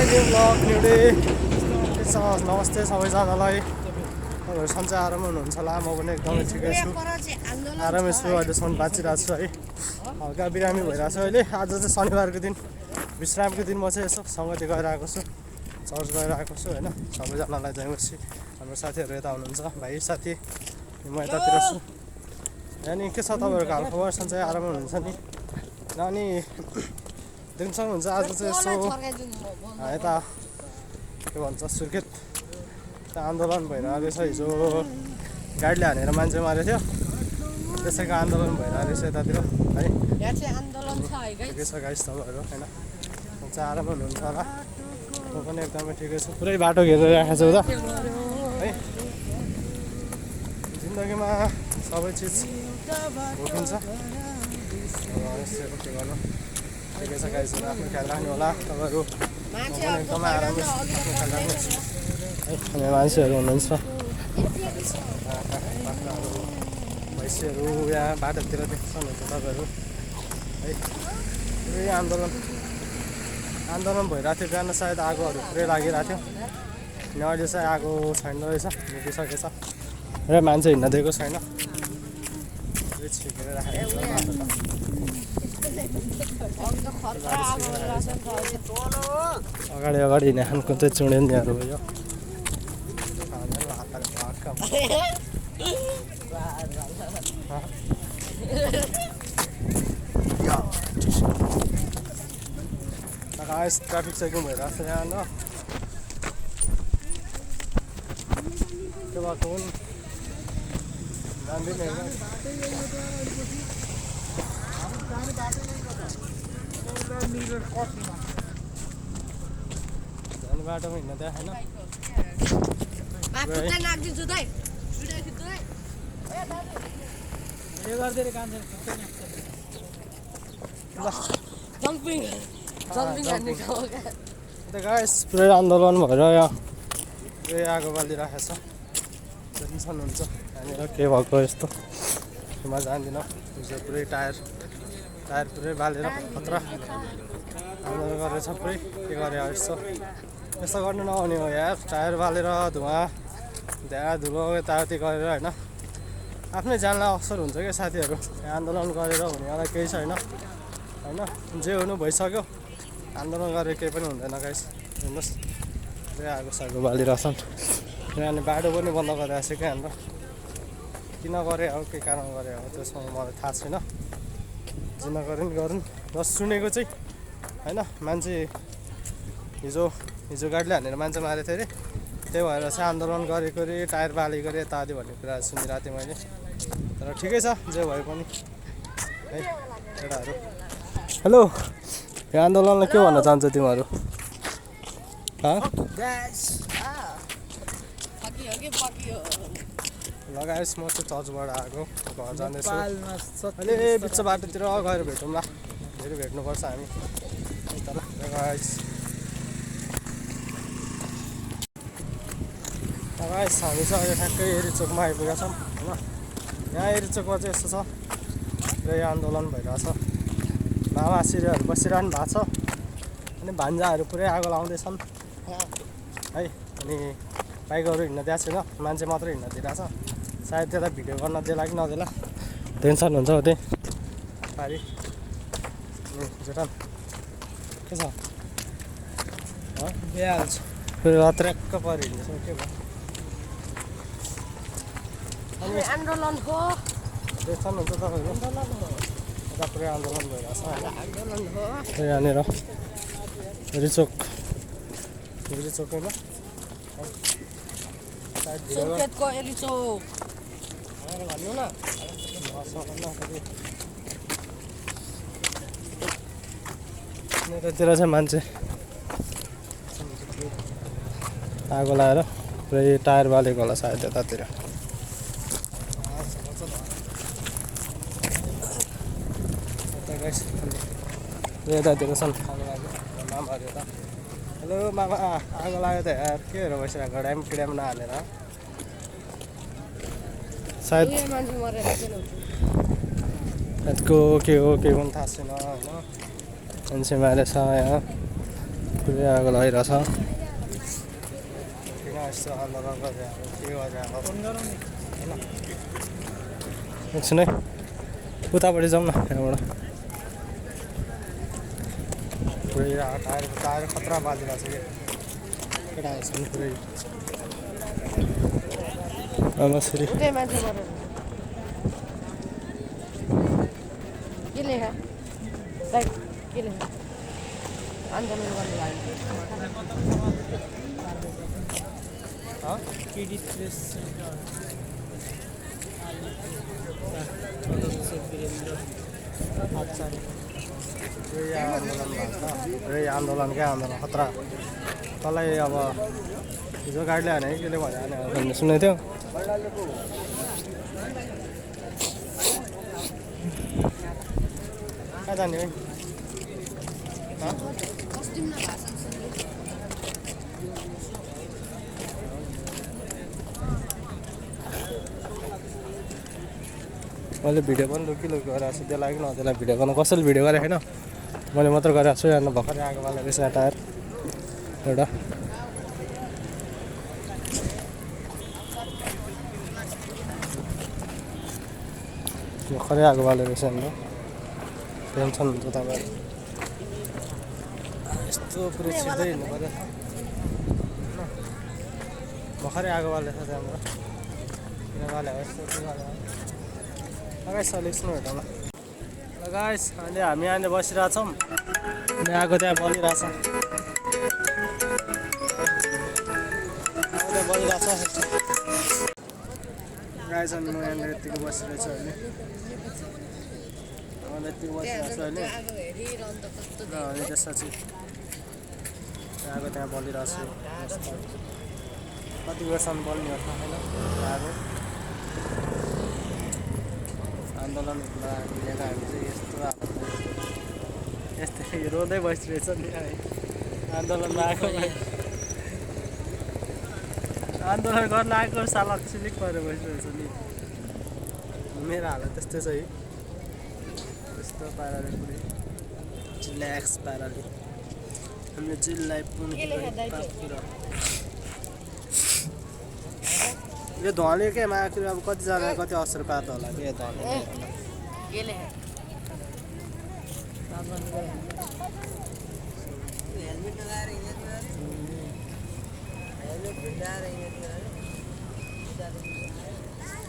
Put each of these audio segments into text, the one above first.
New blog new day नमस्ते सबैजनालाई। तपाईँहरू सन्चै आरामै हुनुहुन्छ होला। म पनि एकदमै ठिकै छु, आरामै छु। अहिलेसम्म बाँचिरहेको छु है। हल्का बिरामी भइरहेको छ अहिले। आज चाहिँ शनिबारको दिन, विश्रामको दिन। म चाहिँ यसो सङ्गति गएर आएको छु, चर्च गएर आएको छु होइन। सबैजनालाई जय मसी। हाम्रो साथीहरू यता हुनुहुन्छ, भाइ साथी। म यतातिर छु। अनि के छ तपाईँहरूको हालखबर? सन्चै आरामै हुनुहुन्छ नि? अनि देख्न सक्नुहुन्छ आज चाहिँ यसो यता के भन्छ सुर्खेत आन्दोलन भइरहेको रहेछ। हिजो गाडीले हानेर मान्छे मारेको थियो, त्यसैको आन्दोलन भइरहेको रहेछ यतातिर है। ठिकै छ गाइस तपाईँहरू होइन, चाहिँ आरामै हुनुहुन्छ होला। म पनि एकदमै ठिकै छु। पुरै बाटो घेरेर राखेको छु त है। जिन्दगीमा सबै चिज भोगिन्छ, के गर्नु। ठिकै छ गाइस, आफ्नो ख्याल राख्नु होला तपाईँहरू। म पनि एकदमै आरामै छु, आफ्नो ख्याल राख्नुहोस् है। अनि मान्छेहरू हुनुहुन्छ, बाख्राहरू भैँसीहरू यहाँ बाटोतिर देख्नुहुन्छ तपाईँहरू है। पुरै आन्दोलन भइरहेको थियो। बिहान सायद आगोहरू पुरै लागिरहेको थियो, अनि अहिले चाहिँ आगो छैन रहेछ, निभिसकेको छ र मान्छे हिँड्न दिएको छैन। पुरै छिकेर राखेको छ बाटो त। अगाडि हिँड्ने खानको चाहिँ चुडेन्डीहरू भयो। ट्राफिक चेकिङ भइरहेको छ यहाँ न। त्यो बाटो हुन् जान्दिनँ होइन। जाने बाटोमा हिँड्न त्यहाँ होइन। गाइस पुरै आन्दोलन भएर यहाँ पुरै आगो बालिरहेको छ, टेन्सन हुन्छ यहाँनिर के भएको यस्तो। म जान्दिनँ। हिजो पुरै टायर पुरै बालेर खतरा आन्दोलन गरेछ पुरै। के गरे यस्तो गर्नु नहुने हो यार। टायर बालेर धुलो यताउति गरेर होइन, आफ्नै जानलाई अवसर हुन्छ क्या साथीहरू। आन्दोलन गरेर हुनेवाला केही छैन होइन। जे हुनु भइसक्यो, आन्दोलन गरेर केही पनि हुँदैन गाइस। हेर्नुहोस् पुरै आगो बालिरहेछन् यहाँ। अनि बाटो पनि बन्द गरिरहेको छ क्या हाम्रो। किन गरे हो, के कारण गरे हो त्यसमा मलाई थाहा छैन। जिन गरून् बस सुनेको चाहिँ होइन। मान्छे हिजो गाडीले हानेर मान्छे मारेको थियो अरे, त्यही भएर चाहिँ आन्दोलन गरेको अरे, टायर बालेको अरे यतादि भन्ने कुरा सुनिरहेको थिएँ मैले। तर ठिकै छ जे भए पनि है केटाहरू। हेलो, यो आन्दोलनलाई के भन्न चाहन्छ तिमीहरू? लगाएस म चाहिँ चर्चबाट आएको, घर जाँदैछु। अहिले बिच बाटोतिर गएर भेटौँला, फेरि भेट्नुपर्छ हामी तल। गाइस हामी चाहिँ अहिले ठ्याक्कै एरिचोकमा आइपुगेका छौँ होइन। यहाँ एरिचोकमा चाहिँ यस्तो छ, पुरै आन्दोलन भइरहेछ। लामासिरीहरू बसिरहनु भएको छ, अनि भान्जाहरू पुरै आगो लाउँदैछन् है। अनि बाइकहरू हिँड्न दिएको छैन, मान्छे मात्रै हिँड्न दिइरहेछ। सायद त्यसलाई भिडियो गर्न देला कि नदेला, टेन्सन हुन्छ हो त्यही पारि। जेठन के छ भइहाल्छ, फेरि अत्र्याक्क परि हिँड्दैछ के भयो। अनि आन्दोलन हो देख्नुहुन्छ तपाईँहरू, यता पुरै आन्दोलन भइरहेछ होइन। यहाँनिर रिचोकैमा भन्नु न यतातिर चाहिँ मान्छे आगो लगाएर पुरै टायर बालेको होला सायद यतातिर। यतातिर छन् आगो लाग्यो मामाहरू यता। हेलो मामा, आगो लाग्यो त यार, के हेरेर बसिरहेको? ड्याम नहालेर सायद यतिको के हो के पनि थाहा छैन होइन। मान्छे मारेछ यहाँ पुरै आगो लगाइरहेछ किन यस्तो आन्दोलन गरे अब के गरे अब एकछिन है उतापट्टि जाउँ न यहाँबाट पुरै टायर खतरा बालिरहेको छ कि केटाहरू छन् पुरै आमासरी आन्दोलन गर्ने लागि केडी प्रेस पुरै आन्दोलनकै आन्दोलन खतरा तँलाई अब हिजो गाडी ल्याएन है केले भइहाल्यो भन्ने सुनेको थियो कहाँ जाने है मैले भिडियो पनि लुकी गरेको छु त्यसलाई किन त्यसलाई भिडियो गर्नु कसैले भिडियो गरेको छैन मैले मात्र गरेको छु यहाँ भर्खरै आगो बालेको रहेछ टायर एउटा भर्खरै आगो बालेको रहेछ हाम्रो टेन्सन हुन्छ तपाईँहरू यस्तो पुरै छिर्दै हिँड्नु पऱ्यो भर्खरै आगो बालेको छ त्यहाँबाट किन बाल्यो यस्तो के बाल्यो गाइस एकछिन भेटौँ ल गाइस अहिले हामी यहाँनिर बसिरहेछौँ अनि आगो त्यहाँ बलिरहेछ गाइस अनि म यहाँनिर यत्तिको बसिरहेछु अहिले यत्तिको बसिरहेको छु अहिले अनि त्यसपछि आगो त्यहाँ बलिरहेछ कति बेरसम्म बल्ने हो थाहा छैन आगो आन्दोलन मिलेर हामी चाहिँ यस्तो यस्तै रोँदै बसिरहेछ नि है आन्दोलनमा आएको आन्दोलन गर्न आएको सालक सिलिक परेर बसिरहेछ नि मेरो हालत त्यस्तै छ है त्यस्तो पाराले पुरै चिल्याक्स पाराले हामी चिल्लाइ पनि यो धुवाले के माथि अब कतिजना कति असर पार्छ होला के धुवाले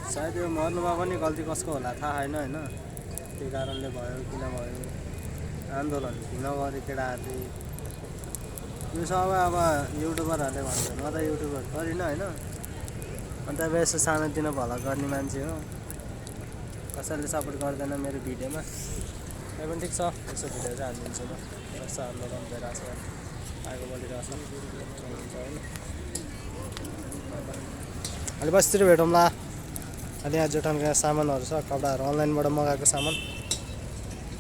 सायद यो मर्नुमा पनि गल्ती कसको होला थाहा छैन होइन त्यही कारणले भयो किन भयो आन्दोलन किन गरे केटाहरूले यो सबै अब युट्युबरहरूले भन्छ म त युट्युबर गरिनँ होइन अन्त अब यसो सानोतिनो भला गर्ने मान्छे हो कसैले सपोर्ट गर्दैन मेरो भिडियोमा त्यही पनि ठिक छ यसो भिडियो चाहिँ हालिदिन्छु म कस्तो आन्दोलन भइरहेछ आगो बलिरहेछ हुन्छ होइन अहिले बसतिर भेटौँला अहिले यहाँ जोटानको यहाँ सामानहरू छ कपडाहरू अनलाइनबाट मगाएको सामान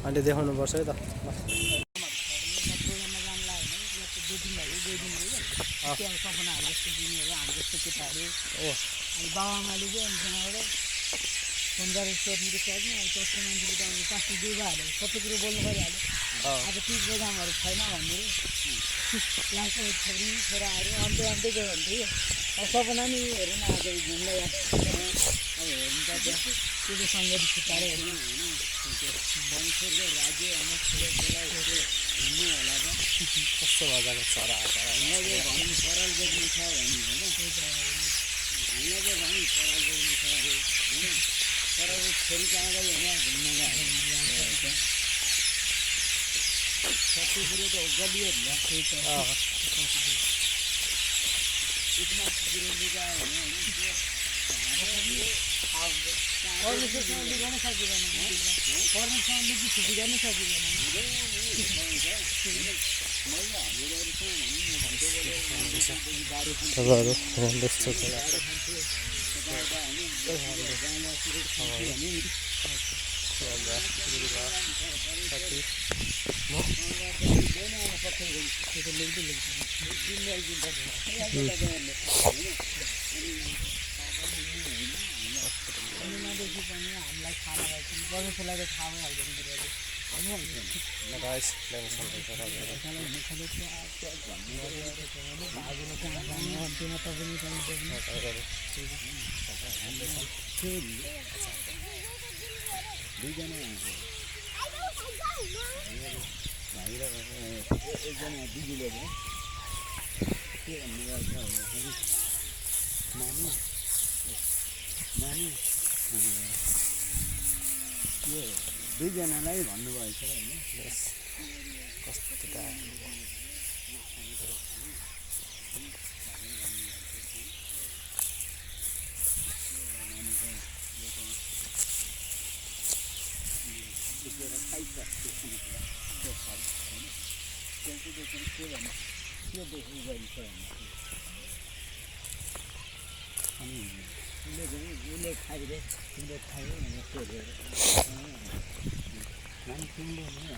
अहिले देखाउनुपर्छ है त बाबाआमाले चाहिँ त्यहाँबाट फोन गरेर सोध्नु त सक्ने अब त्यस्तो मान्छेले त अब पाँचको दुई हाल्यो सबै कुरो बोल्नु परिहाल्यो अब ती प्रोग्रामहरू छैन भनेर यहाँको छोरी छोराहरू आउँदै आउँदै गयो भने थियो अब सपना नि हेरेन आज घुम्दै अब हेर्नु त त्यसले सङ्गति छुट्टाएर हेर्नु होइन राज्य हिँड्नु होला त कस्तो मजाको चरा हामीले भन्नु पराल बोक्नु छ भन्नु होइन हामीले चाहिँ भन्नु पराल बोक्नु छ अरे होइन तर अब छोरी कहाँ गयो भने घुम्न गयो सबै कुरो त गलियो नि त्यही त यसमा कुरो लुगायो भने पर्मिसनसँग लुगाउन सकिँदैन पर्मिसनसँग लुकी छुट्टी गर्न सकिँदैन तपाईँहरू यस्तो अनि नदेखि पनि हामीलाई थाहा नभएपछि परमेश्वरलाई त थाहा भइहाल्दैन बिरुवा गाइस ल्याउनु सक्नुहुन्छ तपाईँहरू एकजना दिदीले के भन्नुभएको छ नानी नानी यो दुईजनालाई भन्नुभएछ होइन कस्तो दामी अनि उसले खाइदिए उसले खायो भने सोधेर नानी किन्दैन